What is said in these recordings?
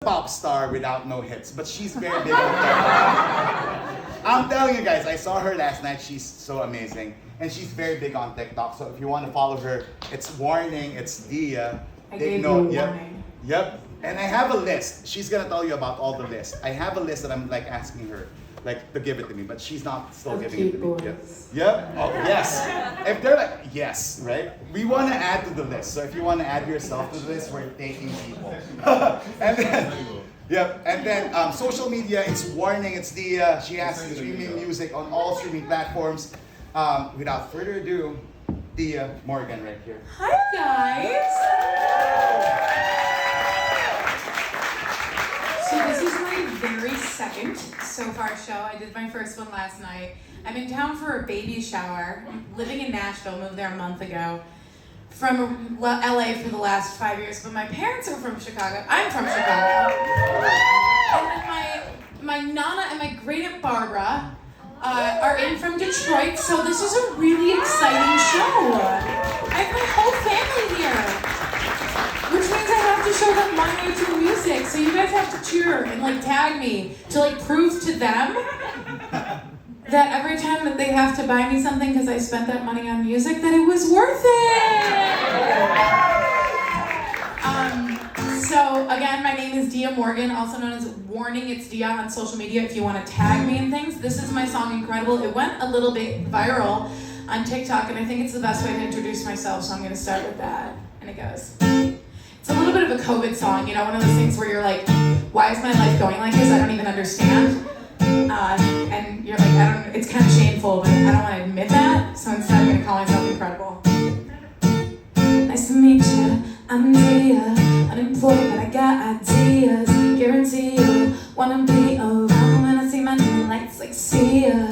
pop star without no hits, but she's very big on TikTok. I'm telling you guys, I saw her last night. She's so amazing. And she's very big on TikTok. So if you want to follow her, it's Warning, it's Dia. I gave you a warning. Yep. And I have a list. She's gonna tell you about all the list. I have a list that I'm like asking her, like to give it to me, but she's not still giving it to me. Yep. Oh yes. If they're like yes, right? We want to add to the list. So if you want to add yourself to the list, we're taking people. And then, yep. And then social media, it's Warning, it's Dia. She has streaming music on all streaming platforms. Without further ado, Dia Morgan right here. Hi guys. So this is my very second Sofar show. I did my first one last night. I'm in town for a baby shower. I'm living in Nashville, moved there a month ago. From LA for the last 5 years, but my parents are from Chicago. I'm from Chicago. And then my Nana and my great aunt Barbara are in from Detroit, so this is a really exciting show. I have my whole family here, which means I have to show them my way to music, so you guys have to cheer and like tag me to like prove to them that every time that they have to buy me something because I spent that money on music, that it was worth it. So again, my name is Dia Morgan, also known as Warning, it's Dia on social media if you want to tag me and things. This is my song Incredible. It went a little bit viral on TikTok, and I think it's the best way to introduce myself, so I'm going to start with that. And it goes, it's a little bit of a COVID song, you know, one of those things where you're like, why is my life going like this? I don't even understand. And you're like, it's kind of shameful, but I don't want to admit that, so instead I'm going to call myself Incredible. Nice to meet you, I'm Dia, unemployed but I got ideas, guarantee you wanna be around when I see my new lights like see ya.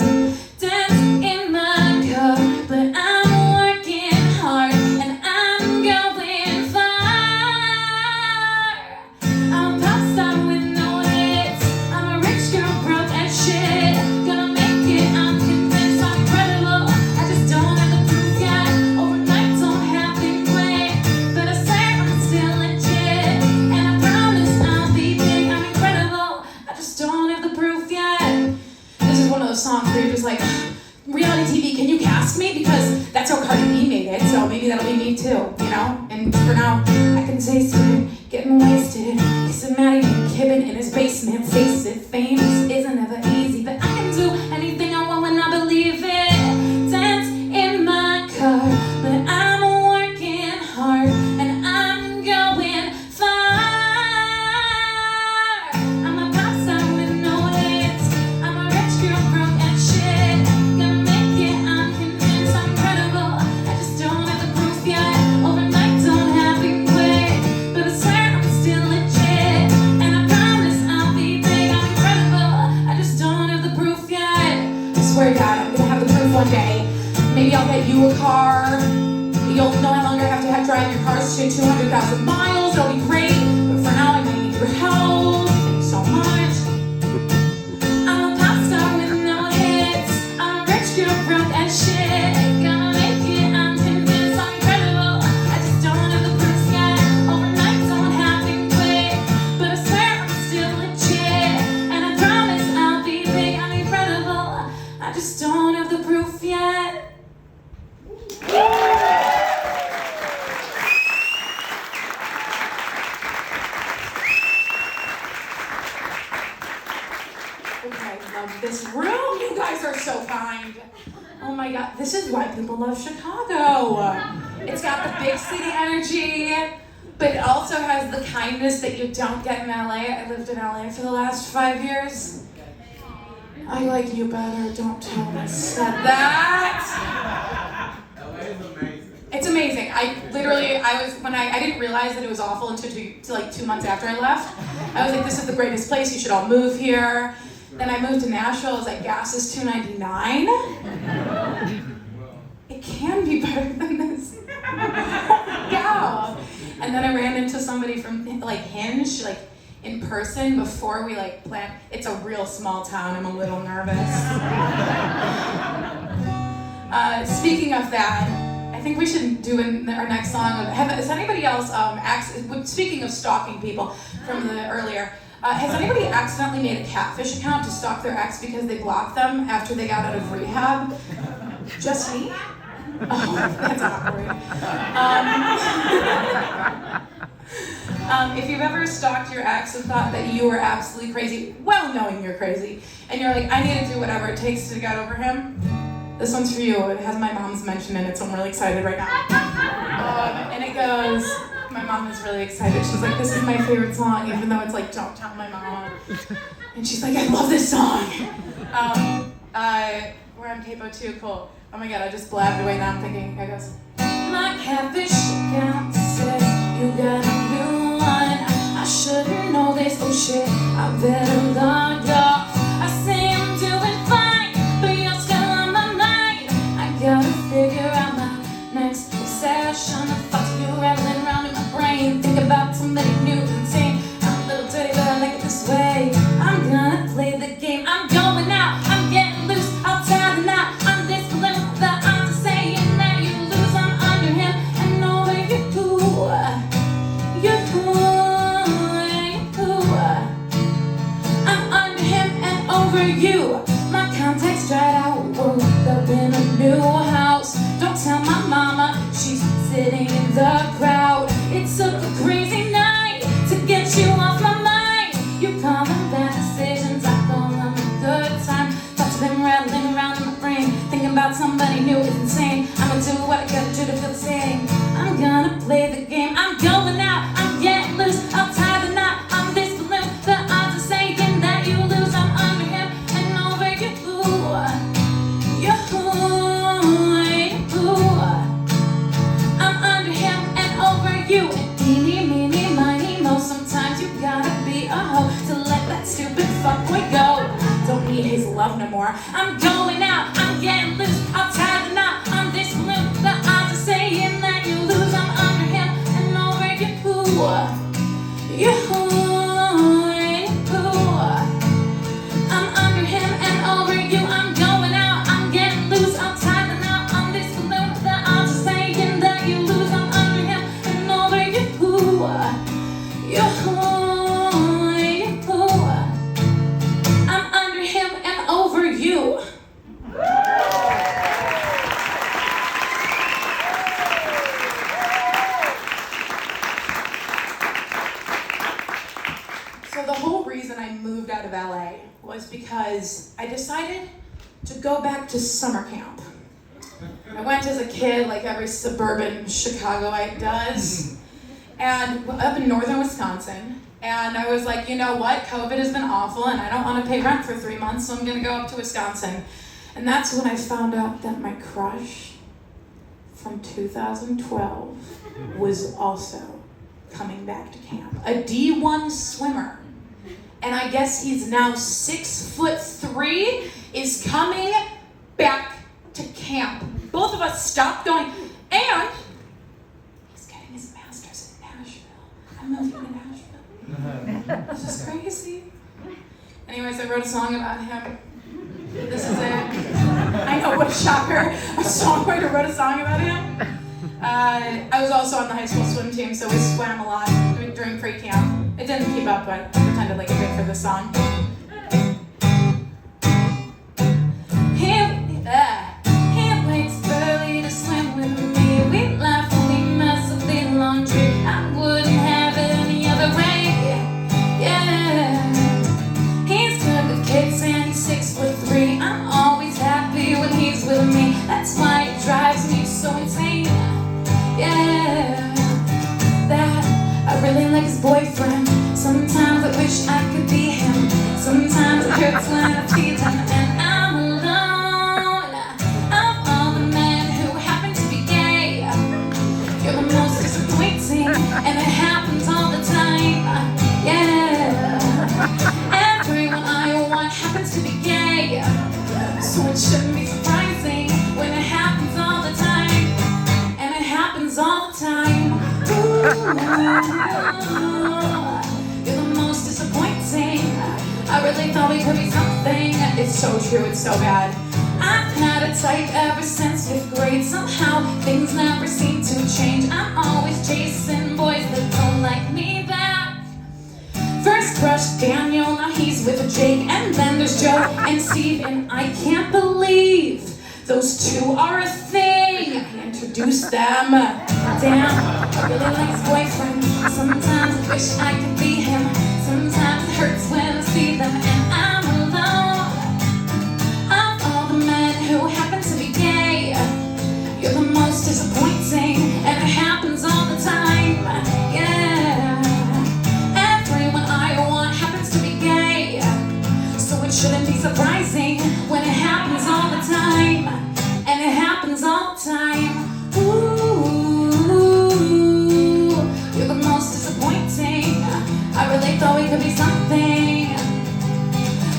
Dance in my car, but I'm working hard and I'm going far. I'm a pop star with no hits, I'm a rich girl broke as shit, gonna make it, I'm convinced I'm incredible, I just don't have the proof yet, overnight don't happen quick, but I swear I'm still legit, and I promise I'll be big, I'm incredible, I just don't have the proof yet. This is one of those songs where you're just like, reality TV, can you cast me? Because that's how Cardi B made it, so maybe that'll be me too, you know? And for now, I can taste it, getting wasted, kissing Maddie and Kevin in his basement, face it, famous isn't ever easy, but I can do anything I want when I believe it. Dance in my car, but I'm working hard and I'm going far. I'm a pop star with no hits, I'm a rich girl broke and shit, gonna make it, I'm convinced I'm incredible, I just don't have the proof yet, overnight don't happen quick, but I swear I'm still legit, and I promise I'll be big, I'm incredible, I just don't have the proof yet. I swear to God, I'm gonna have the proof one day. Maybe I'll get you a car, you'll no longer have to drive your cars to 200,000 miles, it'll be great, but for now I might need your help. Thanks so much. I'm a pop star with no hits, I'm a rich girl broke as shit, gonna make it, I'm convinced I'm incredible, I just don't have the proof yet, overnight don't happen quick, but I swear I'm still legit, and I promise I'll be big, I'm incredible, I just don't have the proof yet. Okay, I love this room. You guys are so kind. Oh my God, this is why people love Chicago. It's got the big city energy, but it also has the kindness that you don't get in LA. I lived in LA for the last 5 years. I like you better, don't tell me I said that. It's amazing. I didn't realize that it was awful until like 2 months after I left. I was like, this is the greatest place, you should all move here. Then I moved to Nashville, I was like, gas is $2.99. It can be better than this. Yeah. And then I ran into somebody from like Hinge, like in person before we like planned. It's a real small town, I'm a little nervous. Speaking of that, I think we should do our next song. Is anybody else, speaking of stalking people from the earlier, Has anybody accidentally made a catfish account to stalk their ex because they blocked them after they got out of rehab? Just me? Oh, that's awkward. If you've ever stalked your ex and thought that you were absolutely crazy, well knowing you're crazy, and you're like, I need to do whatever it takes to get over him, this one's for you. It has my mom's mention in it, so I'm really excited right now. And it goes, my mom is really excited. She's like, this is my favorite song, even though it's like, don't tell my mom. And she's like, I love this song. We're on capo too, cool. Oh my god, I just blabbed away now, I'm thinking, it goes, my catfish account says you got a new one. I shouldn't know this, oh shit, I better log off. I say I'm doing fine, but you're still on my mind. I gotta figure out my next obsession. The thoughts of you rattling around in my brain. Think about somebody new and saying, I'm a little dirty, but I like it this way. I'm gonna play the game, I'm going out, I'm getting loose, I'll tie the knot. I'm this balloon, the odds are saying that you lose. I'm under him and over you. I'm under him and over you. My contacts dried out, woke up in a new house. Don't tell my mama, she's sitting in the crowd. It took a crazy night to get you off my mind. You call them bad decisions, I call them a good time. Thoughts have been rattling around in my brain. Thinking about somebody new is insane. I'ma do what I gotta do to feel the same. I'm gonna play the game, I'm going out, I'm getting loose, I'll tie the knot. I'm this balloon, the odds are saying that you lose. I'm under him and over you. I'm under him and over you. And eeny, meeny, miny, mo. Sometimes you gotta be a hoe to let that stupid fuckboy go. Don't need his love no more. I'm going out, I'm getting loose, I'll tie the knot. I'm this balloon, the odds are saying that you lose. I'm under him and over you. I'm under him and over you. I'm going out, I'm getting loose, I'll tie the knot. I'm this balloon, the odds are saying that you lose. I'm under him and over you. I'm under him and over you. So the whole reason I moved out of LA was because I decided to go back to summer camp. I went as a kid, like every suburban Chicagoite does, and up in northern Wisconsin. And I was like, you know what? COVID has been awful, and I don't want to pay rent for 3 months, so I'm going to go up to Wisconsin. And that's when I found out that my crush from 2012 was also coming back to camp. A D1 swimmer. And I guess he's now 6'3", is coming back to camp. Both of us stopped going, and he's getting his master's in Nashville. I'm moving to Nashville. This is crazy. Anyways, I wrote a song about him. This is it. I know, what a shocker. A songwriter wrote a song about him. I was also on the high school swim team, so we swam a lot during pre-camp. It didn't keep up, but I pretended like it did for this song. He wakes early to swim with me. We laugh and we mess up the laundry. I wouldn't have it any other way. Yeah. He's good with kids and he's 6'3". I'm always happy when he's with me. That's why it drives me so insane. Yeah. That I really like his boyfriend. Sometimes I wish I could be him. Sometimes it hurts when I feel him. And I'm alone. Of all the men who happen to be gay, you're the most disappointing, and it happens all the time. Yeah. Everyone I want happens to be gay, so it shouldn't be surprising when it happens all the time. And it happens all the time. Ooh. You're the most disappointing. I really thought we could be something. It's so true, it's so bad. I've had a type ever since 5th grade. Somehow things never seem to change. I'm always chasing boys that don't like me back. First crush crush Daniel, now he's with Jake. And then there's Joe and Steve, and I can't believe those two are a thing. I introduced them. Damn, I really like his boyfriend. Sometimes I wish I could be him. Sometimes it hurts when I see them, and I'm alone. Of all the men who happen to be gay, you're the most disappointing, and it happens all the time. Yeah, everyone I want happens to be gay, so it shouldn't be surprising when it happens all the time, and it happens all the time. Ooh, you're the most disappointing. I really thought we could be something.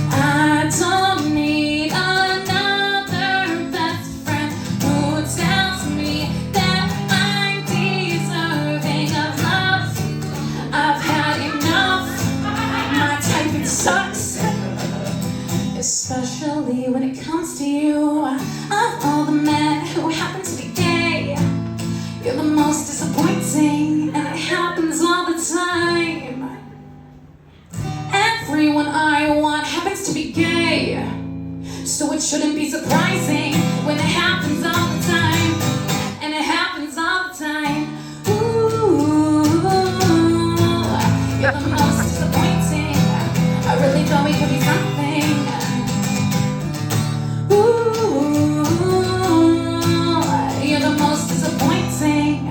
I don't need another best friend who tells me that I'm deserving of love. I've had enough. My type, it sucks, especially when it comes to you. Of all the men who happen to be gay, you're the most disappointing, and it happens all the time. Everyone I want happens to be gay, so it shouldn't be surprising when it happens all the time, and it happens all the time. Ooh, you're the most disappointing. I really thought we could be something. Ooh, you're the most disappointing.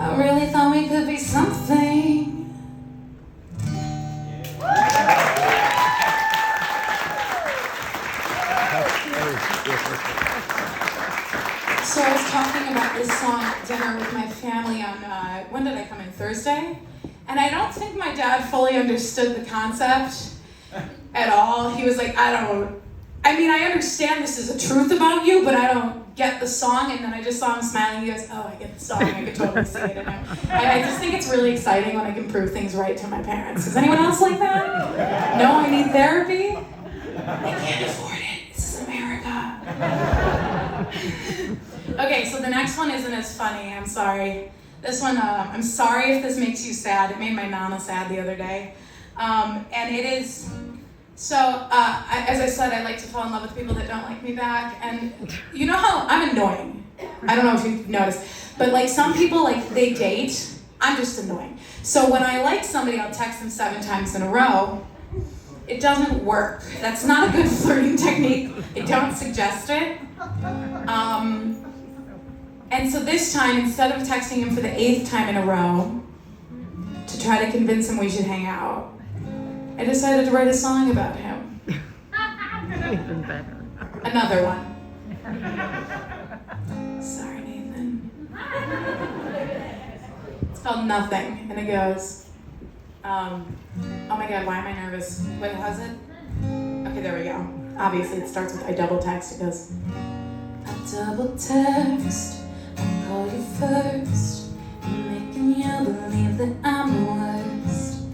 I really thought we could be something. So I was talking about this song at dinner with my family on, when did I come in? Thursday? And I don't think my dad fully understood the concept at all. He was like, I understand this is a truth about you, but I don't get the song. And then I just saw him smiling. He goes, oh, I get the song. I could totally see it. And I just think it's really exciting when I can prove things right to my parents. Is anyone else like that? No, I need therapy? I can't afford it. This is America. Okay, so the next one isn't as funny. I'm sorry. This one, I'm sorry if this makes you sad. It made my nana sad the other day. And it is, so, as I said, I like to fall in love with people that don't like me back. And you know how I'm annoying. I don't know if you've noticed. But like some people, like they date. I'm just annoying. So when I like somebody, I'll text them 7 times in a row. It doesn't work. That's not a good flirting technique. I don't suggest it. And so this time, instead of texting him for the 8th time in a row to try to convince him we should hang out, I decided to write a song about him. Even better. Another one. Sorry, Nathan. It's called Nothing, and it goes, oh my god, why am I nervous? Wait, how's it? Okay, there we go. Obviously, it starts with I double text. It goes, I double text, I'll call you first, making you believe that I'm the worst,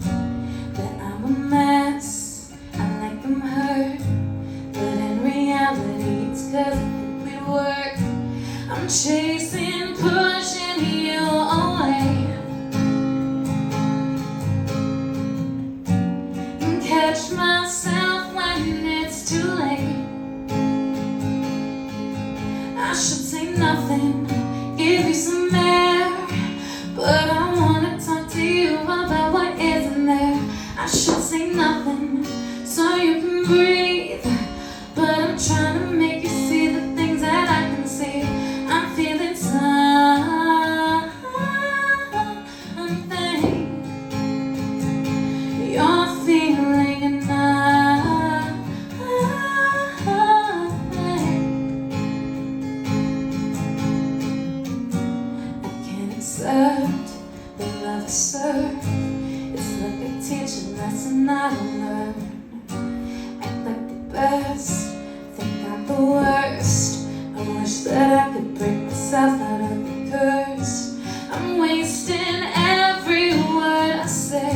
that I'm a mess, I like I'm hurt, but in reality, it's 'cause it would work. I'm chasing, pushing you away, and catch myself when it's too late. I should say nothing, give you some air, but I wanna talk to you about what isn't there. I should say nothing, so you can breathe, but I'm trying to make you see the things that I can see. I'm feeling something. You're feeling nothing. I can't accept the love I serve. It's like a teaching lesson I don't learn. Act like the best, think I'm the worst. I wish that I could break myself out of the curse. I'm wasting every word I say,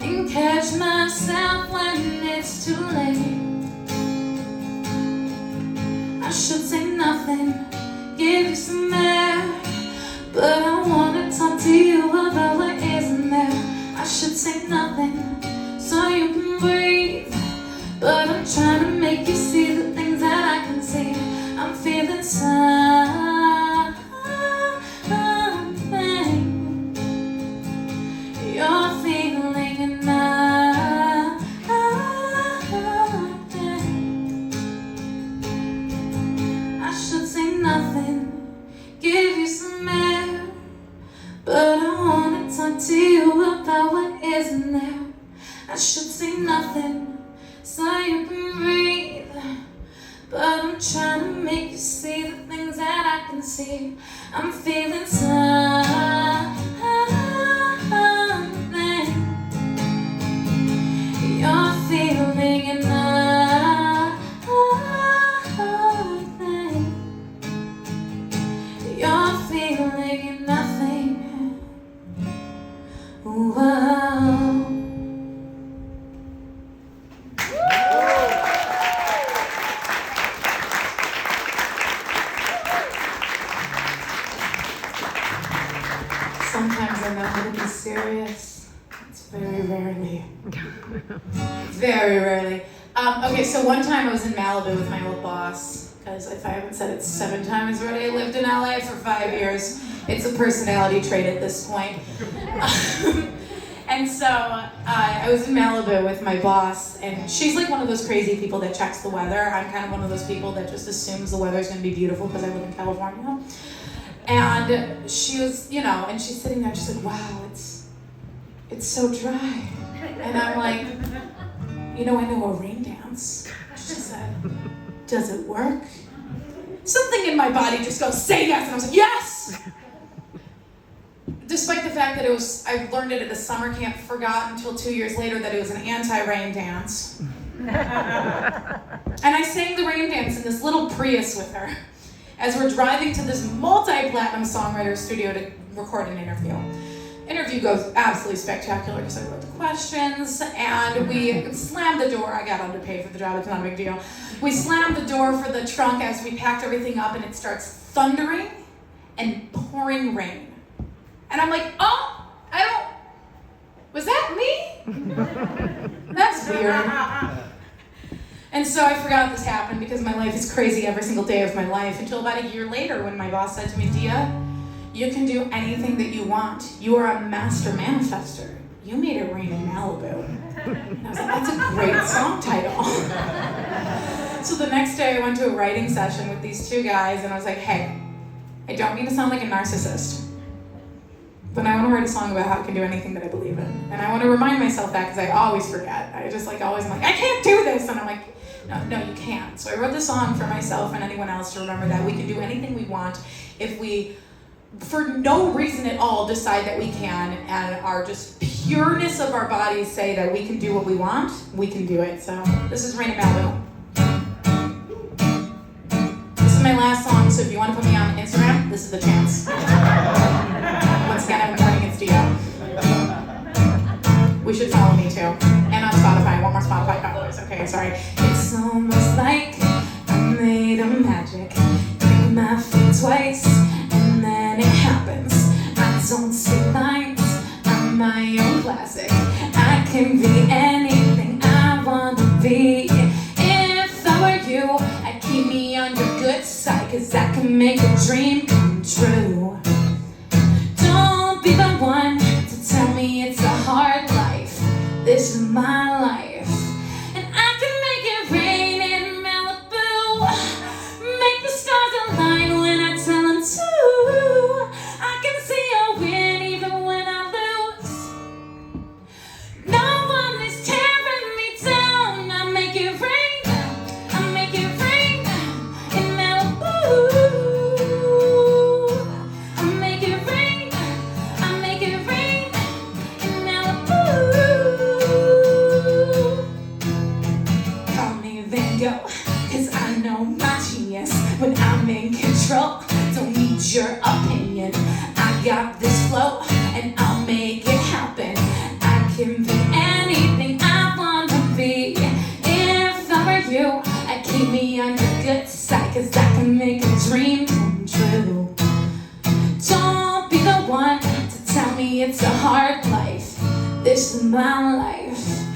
and catch myself when it's too late. I should say nothing, give you some air, but I wanna talk to you about what nothing so you can breathe. But I'm trying to make you see the things that I can see. I'm feeling something. You're feeling nothing. I should say nothing, give you some air, but I wanna talk to you about what isn't there. I should say nothing so you can breathe, but I'm trying to make you see the things that I can see. I'm feeling something. You're feeling nothing. You're feeling nothing. Whoa. Sometimes I know how to be serious. It's very rarely. Very rarely. Okay, so one time I was in Malibu with my old boss, because if I haven't said it 7 times already, I lived in LA for 5 years. It's a personality trait at this point. And so I was in Malibu with my boss, and she's like one of those crazy people that checks the weather. I'm kind of one of those people that just assumes the weather's going to be beautiful because I live in California. And she was, and she's sitting there, she's like, wow, it's so dry. And I'm like, I know a rain dance. She said, does it work? Something in my body just goes, say yes. And I was like, yes! Despite the fact that I learned it at a summer camp, forgot until 2 years later that it was an anti-rain dance. And I sang the rain dance in this little Prius with her as we're driving to this multi-platinum songwriter studio to record an interview. Interview goes absolutely spectacular because I wrote the questions, and we slammed the door. I got underpaid for the job, it's not a big deal. We slammed the door for the trunk as we packed everything up, and it starts thundering and pouring rain. And I'm like, was that me? That's weird. And so I forgot this happened because my life is crazy every single day of my life until about a year later when my boss said to me, Dia, you can do anything that you want. You are a master manifester. You made it rain in Malibu. And I was like, that's a great song title. So the next day I went to a writing session with these 2 guys and I was like, hey, I don't mean to sound like a narcissist, but I want to write a song about how I can do anything that I believe in. And I want to remind myself that because I always forget. I just always I can't do this. And I'm like, no, you can't. So I wrote this song for myself and anyone else to remember that we can do anything we want if we, for no reason at all, decide that we can, and our just pureness of our bodies say that we can do what we want, we can do it. So this is Rain in Malibu. This is my last song, so if you want to put me on Instagram, this is the chance. Once again, I've been running against Dio. We should follow me too. And on Spotify, I want more Spotify followers. Okay, sorry. It's almost like I made a magic. Make my feet twice, and then it happens. I don't see lines, I'm my own classic. I can be anything I want to be. If I were you, I'd keep me on your good side, 'cause I can make a dream come true. Don't be the one to tell me it's a hard life. This is my life. And I can make it rain in Malibu. Make the stars align when I tell them to. I can see a win even when I lose. No one is tearing me down. I make it rain. I make it rain in Malibu. I make it rain. I make it rain in Malibu. This is my life.